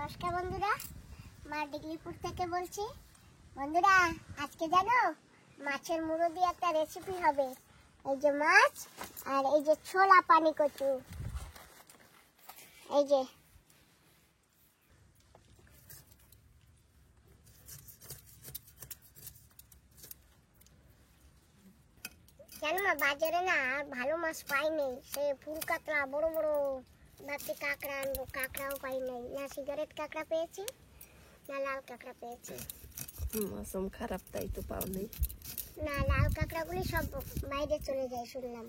নমস্কার বন্ধুরা, মা ডিগলিপুর থেকে বলছি। বন্ধুরা, আজকে জানো মাছের মুড়ো দিয়ে একটা রেসিপি হবে। এই যে মাছ আর এই যে ছোলা পানি কচু, এই যে জানো মা, বাজারে না আর ভালো মাছ পাই নেই। সে ফুল কাঁকড়া বড় বড় ভাবছি কাঁকড়া আনবো, কাঁকড়াও পাই নাই। না সিগারেট কাঁকড়া পেয়েছি না লাল কাঁকড়া পেয়েছি। মৌসুম খারাপ তাই তো পাও নেই। না, লাল কাঁকড়াগুলি সব বাইরে চলে যায় শুনলাম।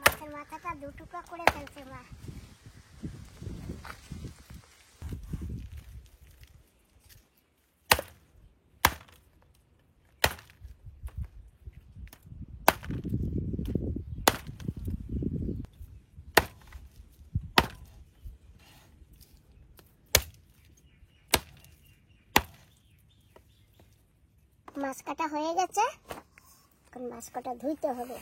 মাছের মাথাটা দুটুকরা করে ফেলছে মা। মাছ কাটা হয়ে গেছে, এখন মাছ কাটা ধুইতে হবে।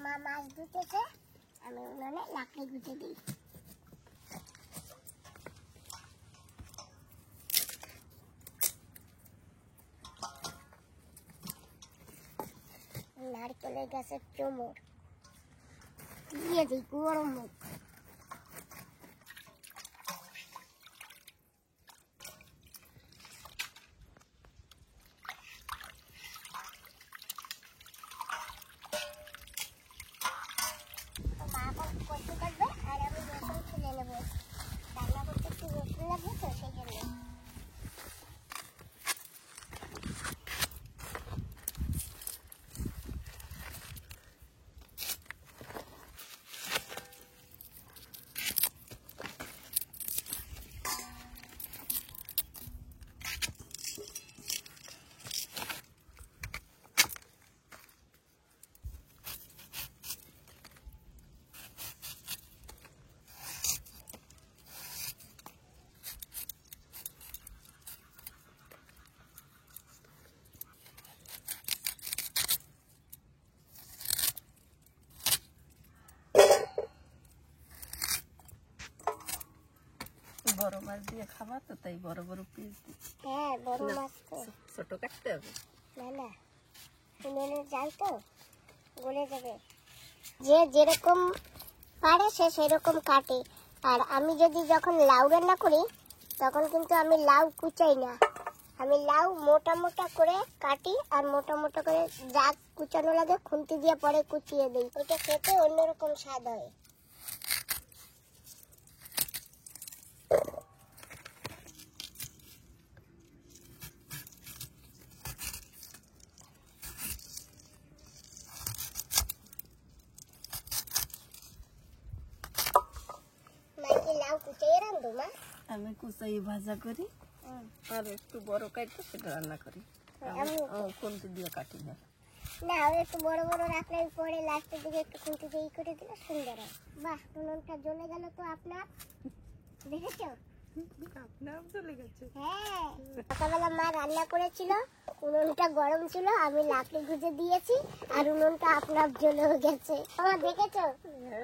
মা মাছ ধুতেছে, আমি উনানে লাকড়ি গুঁজে দিই। নারকেলের গাছের চোমর দিয়ে দিই গরম মুখ। কচু কাটবে আর আমি রসুন ছুলে নেবো। রান্না করতে একটু রসুন লাগবে তো সেই জন্য। বড় মাছ দিয়ে খাবার তো তাই বড় বড় পিস। হ্যাঁ, বড় মাছ তো। ছোট কাটতে হবে না না, উনুনে যাই তো গলে যাবে। যে যেরকম পারে সে সেরকম কাটে। আর আমি যদি যখন লাউ রান্না করি তখন কিন্তু আমি লাউ কুচাই না, আমি লাউ মোটা মোটা করে কাটি আর মোটা মোটা করে যা কুচানো লাগে খুন্তি দিয়ে পরে কুচিয়ে দিই। ওইটা খেতে অন্যরকম স্বাদ হয়। লাউ কুচাইয়ে রান্ধো মা? আমি কুচাই ভাজা করি আর একটু বড় কাটতে সেটা রান্না করি। আমি খুন্তি দিয়ে কাটি না। না, একটু বড় বড় রাখলে পরে লাস্টের দিকে একটু খুঁটি দিয়ে করে দিলে সুন্দর হয়। বাহ, উনুনটা জ্বলে গেল তো আপনার, দেখেছো? আপনার চলে গেছে। হ্যাঁ, সকালবেলা মা রান্না করেছিল, উনুনটা গরম ছিল, আমি লাকড়ি গুঁজে দিয়েছি আর উনুনটা আপনার জ্বলেও গেছে। আমার দেখেছো?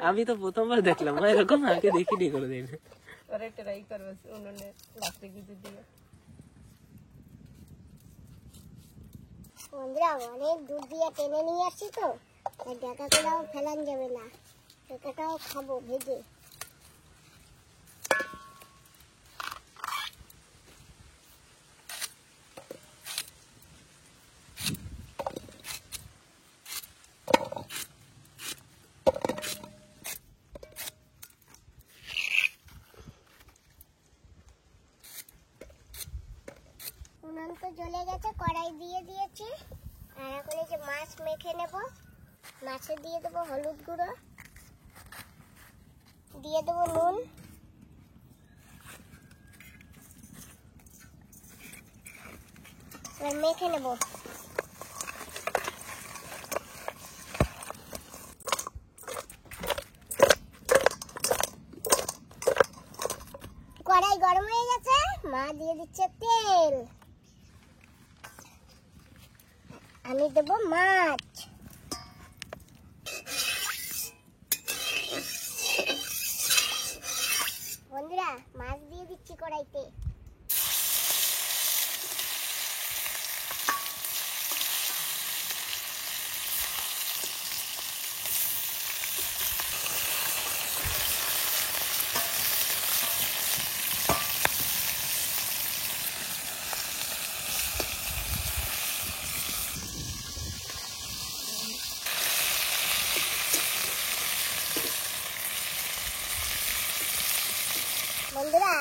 আমি তো প্রথমবার দেখলাম, এরকম আগে দেখিনি কোনোদিন। ওরা ট্রাই করবে উনুনে লাকড়ি গুঁজে দিয়ে। বন্ধুরা অনেক দূর দিয়ে টেনে নিয়ে আসছি তো, তাই ডাটাগুলোও ফেলান যাবে না, ডাটাটাও খাবো ভেজে। উনুন তো জ্বলে গেছে, কড়াই দিয়ে দিয়েছি। আর এখন এই যে মাছ মেখে নেব। মাছে দিয়ে দেবো হলুদ গুঁড়ো, দিয়ে দেবো নুন, এবার মেখে নেব। কড়াই গরম হয়ে গেছে, মা দিয়ে দিচ্ছে তেল। আমি দেবো মাছ। বন্ধুরা মাছ দিয়ে দিচ্ছি কড়াইতে। বন্ধুরা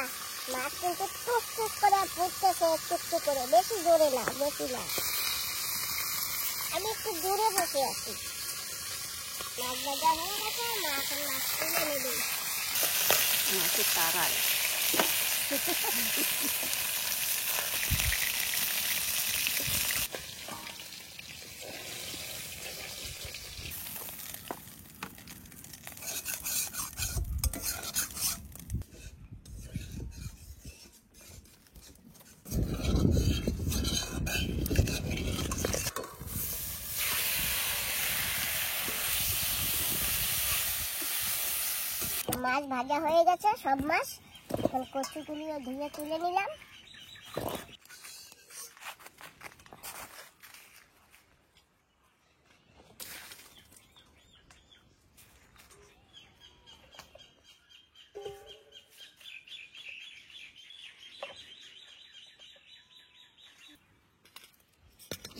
মাছ কিন্তু টুক টুক করে ফুটতেছে, টুকটুক করে, বেশি জোরে না, বেশি না। আমি একটু দূরে বসে আছি। মাছ ভাজা হয়ে গেছে, মা এখন মাছ তুলে নেবে। মাছের তারায় মাছ ভাজা হয়ে গেছে সব মাছ। এখন কচুগুলিও ধুয়ে তুলে নিলাম।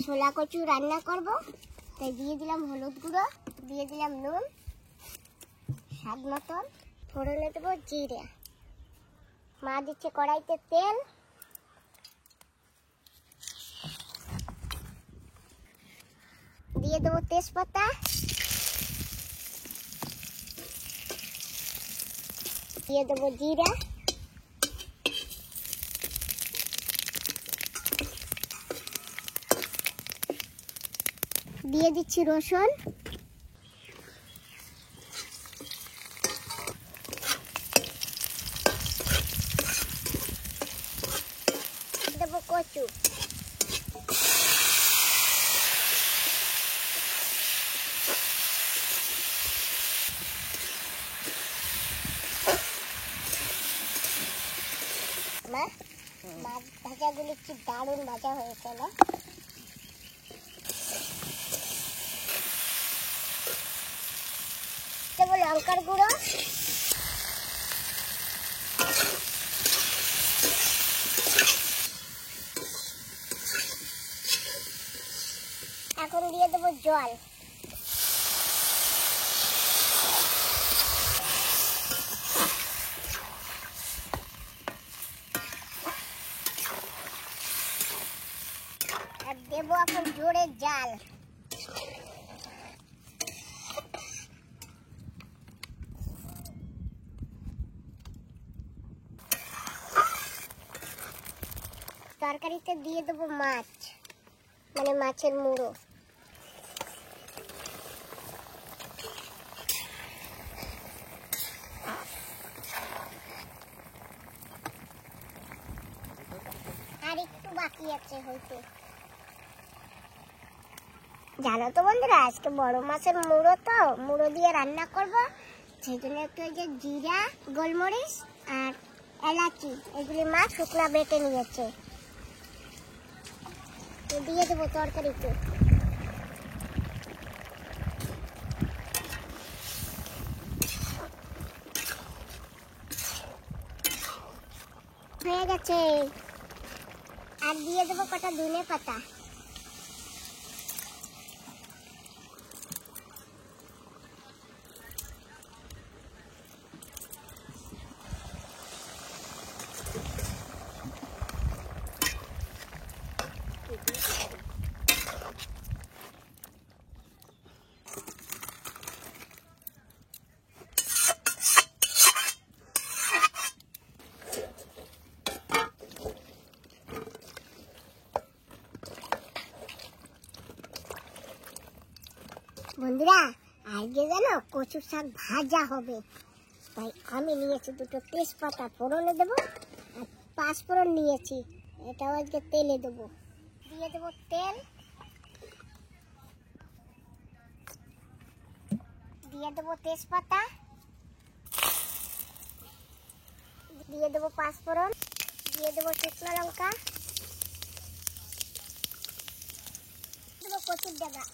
ছোলা কচু রান্না করব, তাই দিয়ে দিলাম হলুদ গুঁড়ো, দিয়ে দিলাম নুন স্বাদ মতন, ফোড়নে দেবো জিরে। মা দিচ্ছে কড়াইতে তেল, দিয়ে দেবো তেজপাতা, দিয়ে দেবো জিরা, দিয়ে দিচ্ছি রসুন, দেবো কচু, মা মাছ ভাজাগুলি কি দারুণ ভাজা হয়েছে না? দেবো লঙ্কার গুঁড়ো, এখন দিয়ে দেবো জল। আর দেবো এখন জোরে জাল। তরকারিতে দিয়ে দেবো মাছ, মানে মাছের মুড়ো। আর একটু বাকি আছে হইতে। জানো তো বন্ধুরা, আজকে বড় মাছের মুড়ো, তো মুড়ো দিয়ে রান্না করব, সেই জন্য একটু ওই যে জিরা, গোলমরিচ আর এলাচি এগুলি মা শুকনা বেটে নিয়েছে। দিয়ে দেবো তরকারিতে। হয়ে গেছে, আর দিয়ে দেবো কটা ধনে পাতা। বন্ধুরা, আজকে জানো কচুর শাক ভাজা হবে, তাই আমি নিয়েছি দুটো তেজপাতা ফোড়নে দেবো, আর 5 ফোড়ন নিয়েছি, এটাও আজকে তেলে দেবো। দিয়ে দেবো তেল, দিয়ে দেবো তেজপাতা, দিয়ে দেবো 5 ফোড়ন, দিয়ে দেবো শুকনো লঙ্কা, দেবো কচুর ডাঁটা।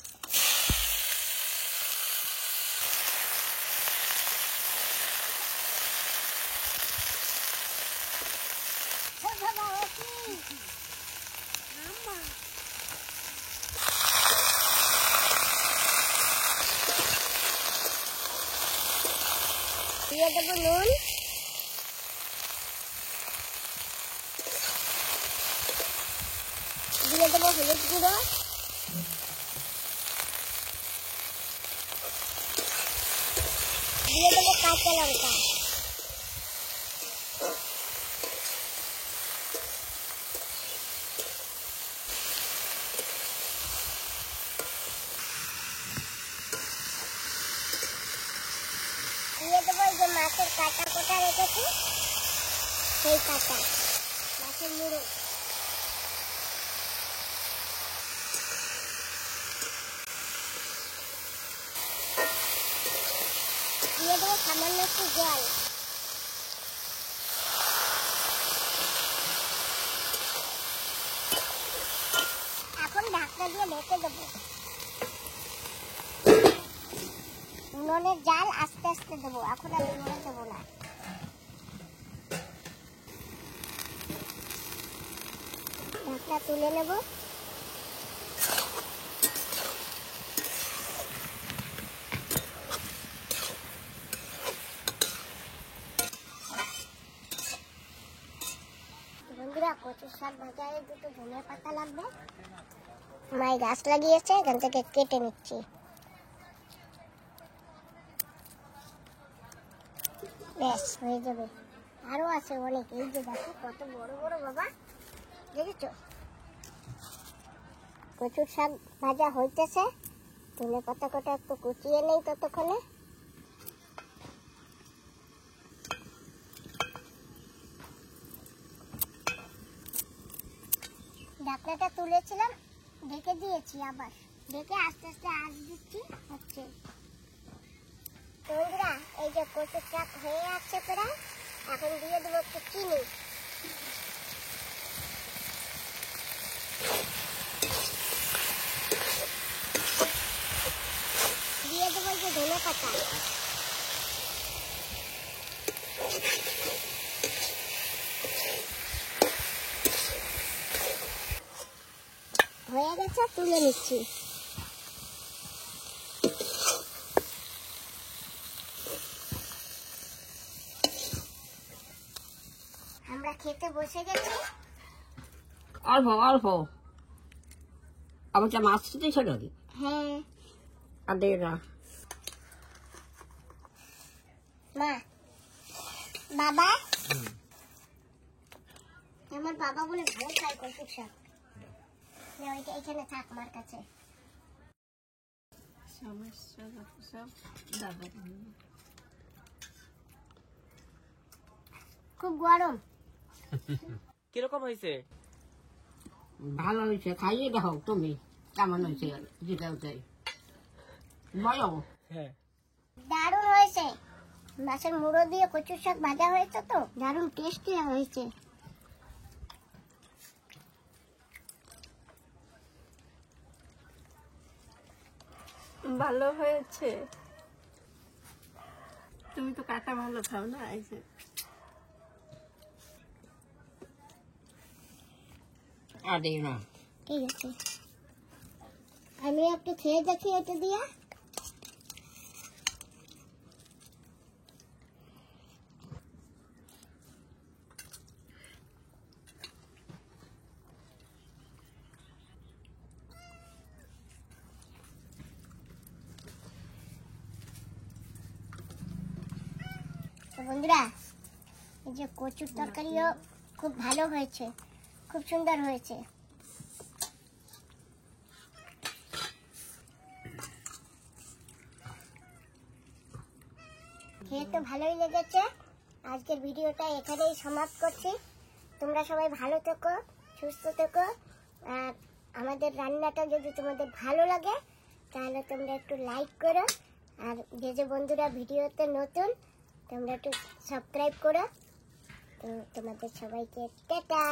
দিয়ে দেবো নুন, দিয়ে দেবো হলুদ গুঁড়ো, দিয়ে দেবো কাঁচা লঙ্কা, দিয়ে দেবো এই যে মাছের কাটা কোটা রেখেছি, সেই কাটা মাছের মুড়ো, দিয়ে দেবো সামান্য একটু জল। এখন ঢাকনা দিয়ে ঢেকে দেবো। উনুনের জাল আস্তে আস্তে দেবো, এখন আর জোরে দেবো না। ঢাকনা তুলে নেব। বন্ধুরা, কচুর শাক ভাজায় দুটো ধনে পাতা লাগবে, মাই গাছ লাগিয়েছে, এখান থেকে কেটে নিচ্ছি। ব্যাস হয়ে যাবে, আরো আছে অনেক, এই যে দেখো কত বড় বড় বাবা, দেখেছো? কচুর শাক ভাজা হইতেছে, ধনে পাতা কটা একটু কুচিয়ে নেই ততক্ষণে। ঢাকনাটা তুলেছিলাম, ঢেকে দিয়েছি, আবার ঢেকে আস্তে আস্তে আঁচ দিচ্ছি, হচ্ছে। বন্ধুরা, এই যে কচুর শাক হয়ে আসছে প্রায়, এখন দিয়ে দেবো একটু চিনি, দিয়ে দেবো এই যে ধনে পাতা, হয়ে গেছে, তুলে নিচ্ছি। আমরা খেতে বসে গেছি। অল্প অল্প আমার মাছ দিয়েছে নাকি? হ্যাঁ আর দে না মা, বাবা, আমার বাবা বলে ভালো খায় কচুর শাক, ওইটা এখানে থাক আমার কাছে। খুব গরম। কিরকম হয়েছে? ভালো হয়েছে, খাইয়ে দেখো তুমি কেমন হয়েছে, যেটা চাই বলো। হ্যাঁ, দারুণ হয়েছে, মাছের মুড়ো দিয়ে কচুর শাক ভাজা হয়েছে, তো দারুণ টেস্টি হয়েছে। ভালো হয়েছে। তুমি তো কাটা ভালো খাও না, এই যে আরে না ঠিক আছে, আমি একটু খেয়ে দেখি এটা দিয়া। তো বন্ধুরা, এই যে কচুর তরকারিও খুব ভালো হয়েছে, খুব সুন্দর হয়েছে। খেয়ে তো ভালোই লেগেছে। আজকের ভিডিওটা এখানেই সমাপ্ত করছি। তোমরা সবাই ভালো থেকো, সুস্থ থেকো। আর আমাদের রান্নাটা যদি তোমাদের ভালো লাগে তাহলে তোমরা একটু লাইক করো। আর যে যে বন্ধুরা ভিডিওতে নতুন, তোমরা একটু সাবস্ক্রাইব করো। তো তোমাদের সবাইকে টাটা।